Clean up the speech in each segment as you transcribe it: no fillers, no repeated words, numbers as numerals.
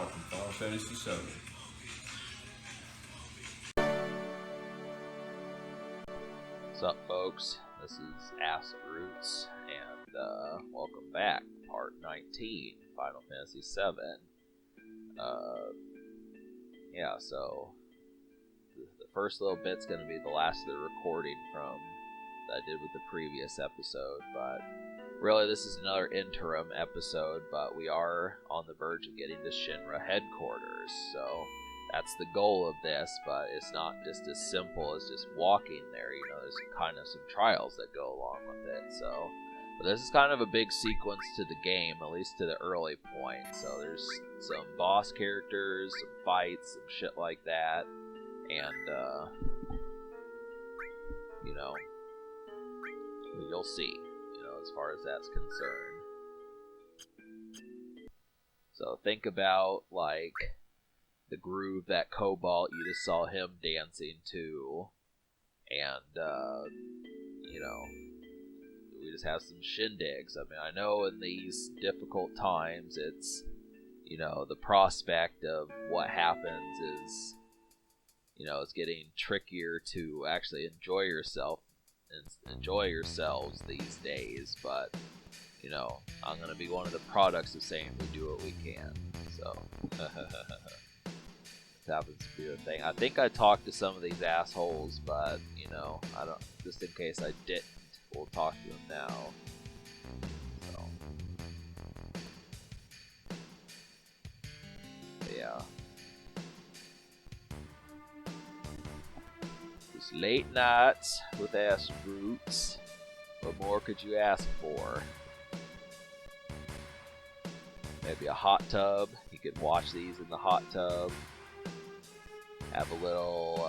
Cobalt from Final Fantasy VII. What's up, folks? This is Ascent, and welcome back to Part 19, Final Fantasy VII. Yeah, so the first little bit's going to be the last of the recording from that I did with the previous episode, but really this is another interim episode, but we are on the verge of getting to Shinra headquarters, so that's the goal of this, but it's not just as simple as just walking there. You know, there's kind of some trials that go along with it, so but this is kind of a big sequence to the game, at least to the early point. So there's some boss characters, some fights, some shit like that, and you know, you'll see, you know, as far as that's concerned. So think about like the groove that Cobalt, you just saw him dancing to, and you know, we just have some shindigs. I mean, I know in these difficult times, it's, you know, the prospect of what happens is, you know, it's getting trickier to actually enjoy yourself and enjoy yourselves these days, but, you know, I'm going to be one of the products of saying we do what we can, so, it happens to be the thing. I think I talked to some of these assholes, but, you know, I don't, just in case I didn't, we'll talk to them now. So, yeah. Just late nights with ass roots. What more could you ask for? Maybe a hot tub. You could watch these in the hot tub. Have a little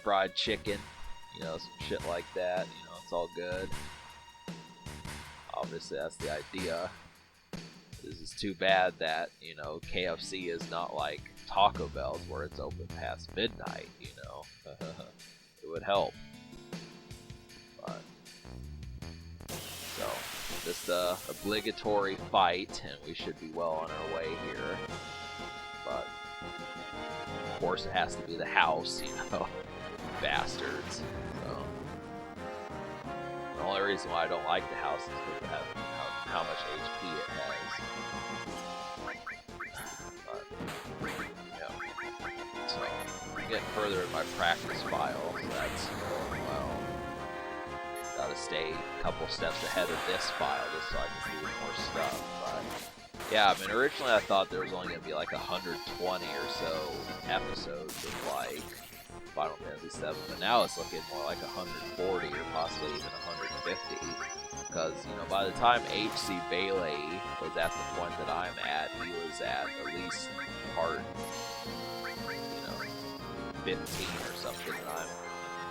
fried chicken. You know, some shit like that. You know, it's all good. Obviously, that's the idea. This is too bad that, you know, KFC is not like Taco Bell's where it's open past midnight, you know. It would help. But, so, just a obligatory fight, and we should be well on our way here. But, of course, it has to be the house, you know. Bastards. So, the only reason why I don't like the house is because of how much HP it has. But, yeah. So, I'm getting further in my practice file, so that's, well, gotta stay a couple steps ahead of this file just so I can do more stuff. But, yeah, I mean, originally I thought there was only gonna be like 120 or so episodes of like Final Fantasy VII, but now it's looking more like 140 or possibly even 150, because, you know, by the time H.C. Bailey was at the point that I'm at, he was at least part, you know, 15 or something,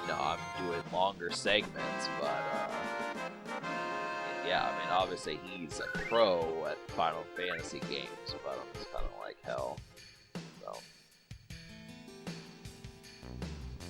and I'm doing longer segments, but, yeah, I mean, obviously he's a pro at Final Fantasy games, but I'm just kind of like hell.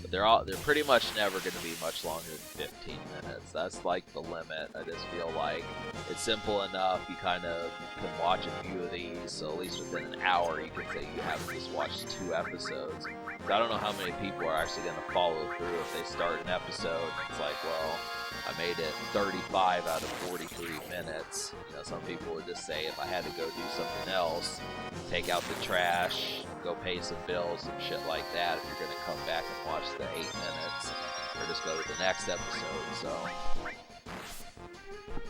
They're pretty much never going to be much longer than 15 minutes. That's like the limit. I just feel like it's simple enough. You kind of can watch a few of these, so at least within an hour you can say you haven't just watched 2 episodes. I don't know how many people are actually going to follow through if they start an episode and it's like, well, I made it 35 out of 43 minutes. You know, some people would just say if I had to go do something else, take out the trash, go pay some bills and shit like that, if you're going to come back and watch the 8 minutes, or just go to the next episode, so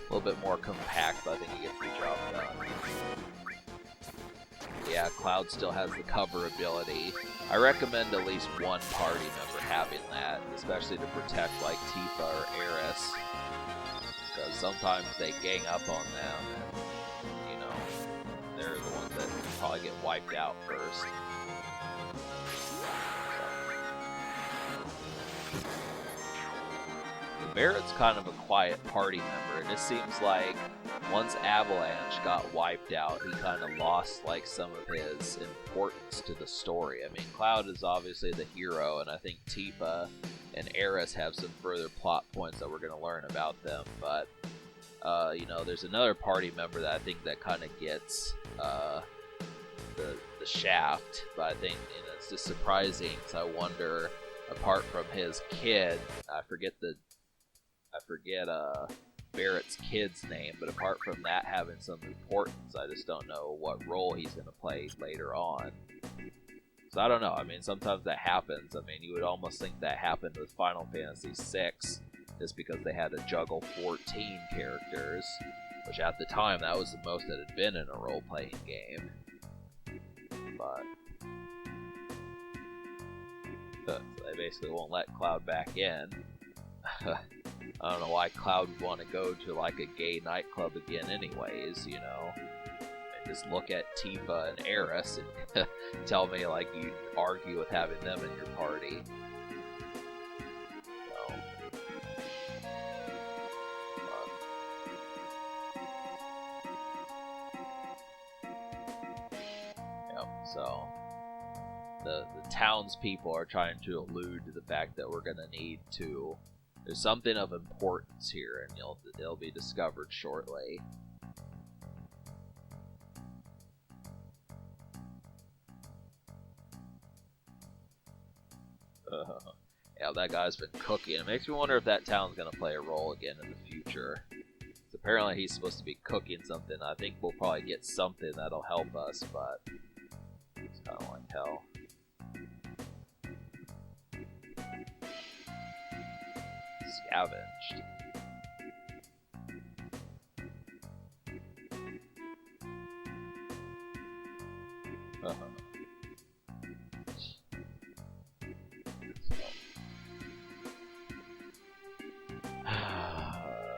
a little bit more compact, but I think you get the job done. Yeah, Cloud still has the cover ability. I recommend at least one party member having that, especially to protect like Tifa or Aerith, because sometimes they gang up on them and, you know, they're the ones that probably get wiped out first. Barrett's kind of a quiet party member. It just seems like once Avalanche got wiped out, he kind of lost like some of his importance to the story. I mean, Cloud is obviously the hero, and I think Tifa and Aerith have some further plot points that we're going to learn about them, but you know, there's another party member that I think that kind of gets the shaft, but I think it's just surprising. So I wonder, apart from his kid, I forget Barrett's kid's name, but apart from that having some importance, I just don't know what role he's going to play later on. So I don't know. I mean, sometimes that happens. I mean, you would almost think that happened with Final Fantasy VI, just because they had to juggle 14 characters, which at the time, that was the most that had been in a role-playing game. But they basically won't let Cloud back in. I don't know why Cloud would want to go to like a gay nightclub again anyways, you know. And just look at Tifa and Eris and tell me like you'd argue with having them in your party. So, yep, so the townspeople are trying to allude to the fact that we're going to need to... There's something of importance here, and it'll be discovered shortly. Yeah, that guy's been cooking. It makes me wonder if that town's going to play a role again in the future. So apparently he's supposed to be cooking something. I think we'll probably get something that'll help us, but it's kind of like hell. Scavenged.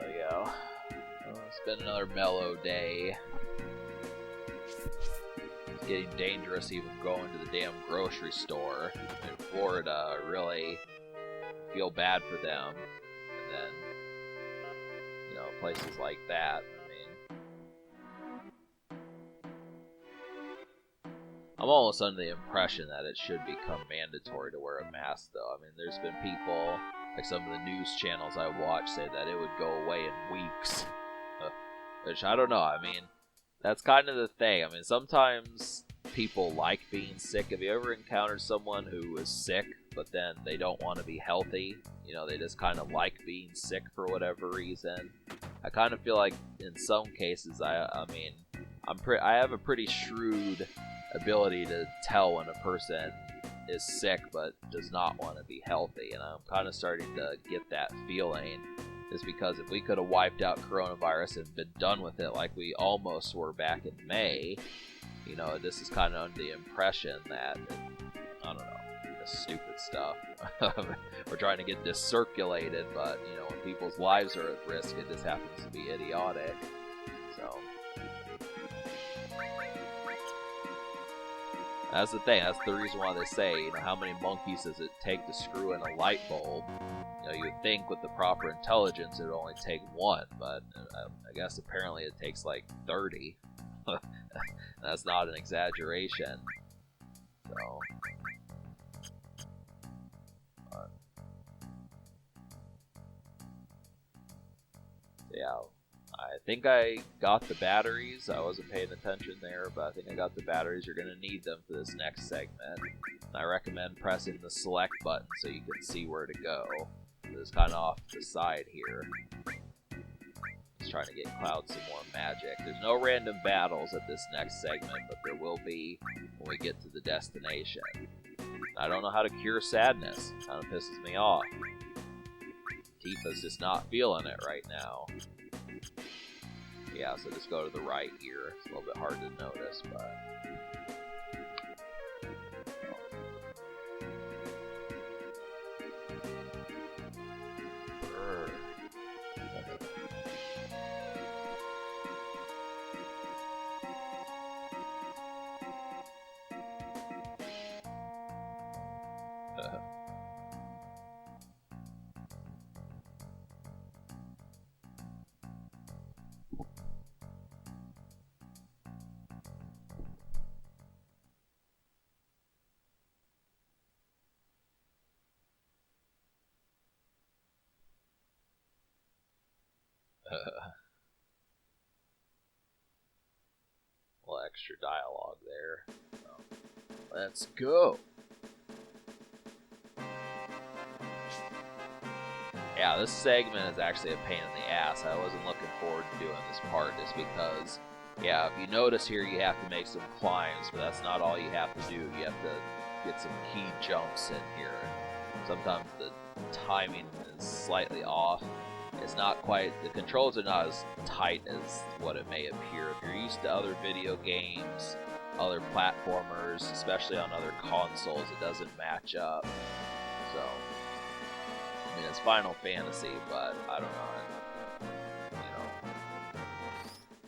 Yeah. Well, it's been another mellow day. It's getting dangerous even going to the damn grocery store in Florida. I really feel bad for them. And then, you know, places like that. I mean, I'm almost under the impression that it should become mandatory to wear a mask, though. I mean, there's been people, like some of the news channels I watch, say that it would go away in weeks. Which, I don't know. I mean, that's kind of the thing. I mean, sometimes people like being sick. Have you ever encountered someone who is sick, but then they don't want to be healthy? You know, they just kind of like being sick for whatever reason. I kind of feel like in some cases, I mean, I have a pretty shrewd ability to tell when a person is sick but does not want to be healthy, and I'm kind of starting to get that feeling. Is because if we could have wiped out coronavirus and been done with it like we almost were back in May, you know, this is kind of under the impression that, I don't know, this stupid stuff. We're trying to get this circulated, but, you know, when people's lives are at risk, it just happens to be idiotic. So, that's the thing. That's the reason why they say, you know, how many monkeys does it take to screw in a light bulb? You know, you'd think with the proper intelligence it would only take one, but I guess apparently it takes like 30. That's not an exaggeration. So, yeah, I think I got the batteries. I wasn't paying attention there, but I think I got the batteries. You're going to need them for this next segment. And I recommend pressing the select button so you can see where to go. It's kind of off to the side here. Just trying to get Cloud some more magic. There's no random battles at this next segment, but there will be when we get to the destination. I don't know how to cure sadness. It kind of pisses me off. Tifa's just not feeling it right now. Yeah, so just go to the right here. It's a little bit hard to notice, but... Well, extra dialogue there. So, let's go. Yeah, this segment is actually a pain in the ass. I wasn't looking forward to doing this part just because, yeah, if you notice here, you have to make some climbs, but that's not all you have to do. You have to get some key jumps in here. Sometimes the timing is slightly off. It's not quite, the controls are not as tight as what it may appear. If you're used to other video games, other platformers, especially on other consoles, it doesn't match up. So, I mean, it's Final Fantasy, but I don't know, you know,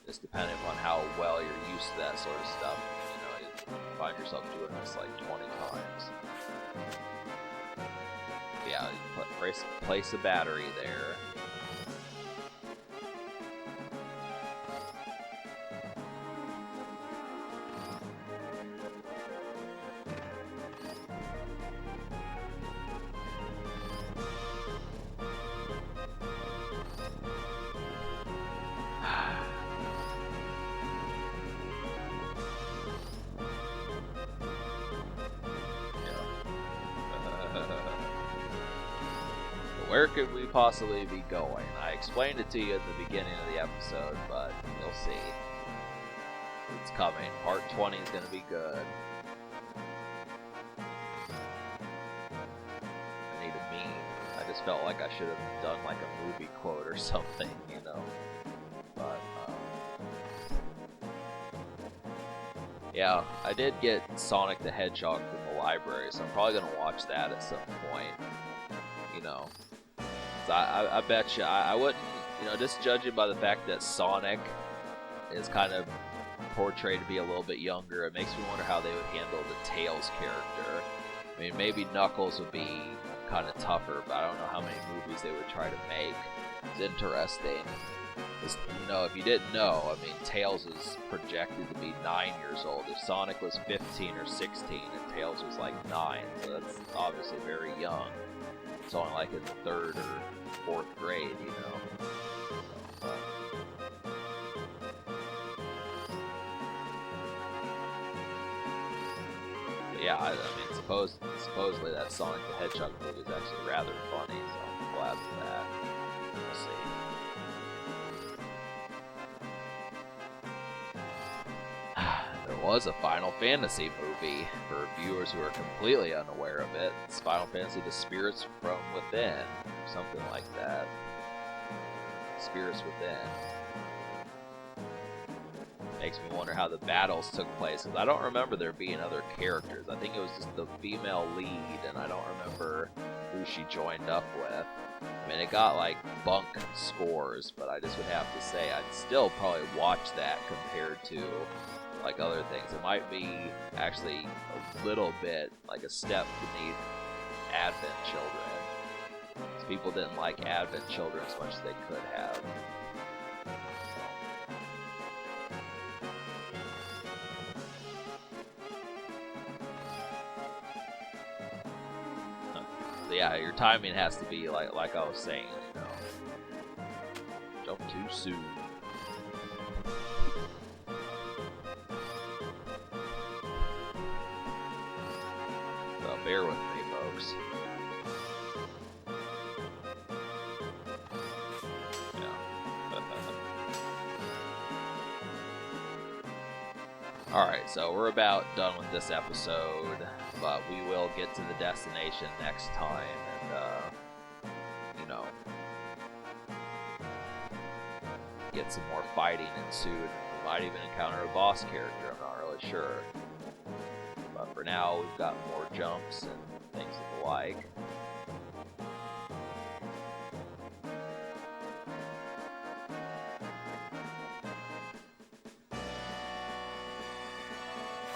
just depending on how well you're used to that sort of stuff, you know, you find yourself doing this like 20 times. Yeah, you place a battery there. Where could we possibly be going? I explained it to you at the beginning of the episode, but you'll see. It's coming. Part 20 is going to be good. I need a meme. I just felt like I should have done like a movie quote or something, you know. But, yeah, I did get Sonic the Hedgehog from the library, so I'm probably going to watch that at some point. You know. I bet you, I wouldn't, you know, just judging by the fact that Sonic is kind of portrayed to be a little bit younger, it makes me wonder how they would handle the Tails character. I mean, maybe Knuckles would be kind of tougher, but I don't know how many movies they would try to make. It's interesting. Just, you know, if you didn't know, I mean, Tails is projected to be 9 years old. If Sonic was 15 or 16 and Tails was like 9, so that's obviously very young. It's only like in 3rd or 4th grade, you know. But yeah, I mean, supposedly that Sonic the Hedgehog movie is actually rather funny, so I'm glad for that. We'll see. There was a Final Fantasy movie for viewers who are completely unaware of it. It's Final Fantasy The Spirits from Within, or something like that. Spirits Within. Makes me wonder how the battles took place, because I don't remember there being other characters. I think it was just the female lead, and I don't remember who she joined up with. I mean, it got like bunk scores, but I just would have to say I'd still probably watch that compared to like other things. It might be actually a little bit like a step beneath Advent Children, because people didn't like Advent Children as much as they could have. So yeah, your timing has to be like I was saying, you know. Jump too soon. Bear with me, folks. Yeah. Alright, so we're about done with this episode, but we will get to the destination next time, and, you know, get some more fighting ensued. We might even encounter a boss character, I'm not really sure. But for now, we've got more jumps and things of the like.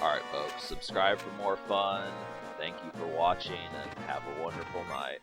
Alright folks, subscribe for more fun. Thank you for watching and have a wonderful night.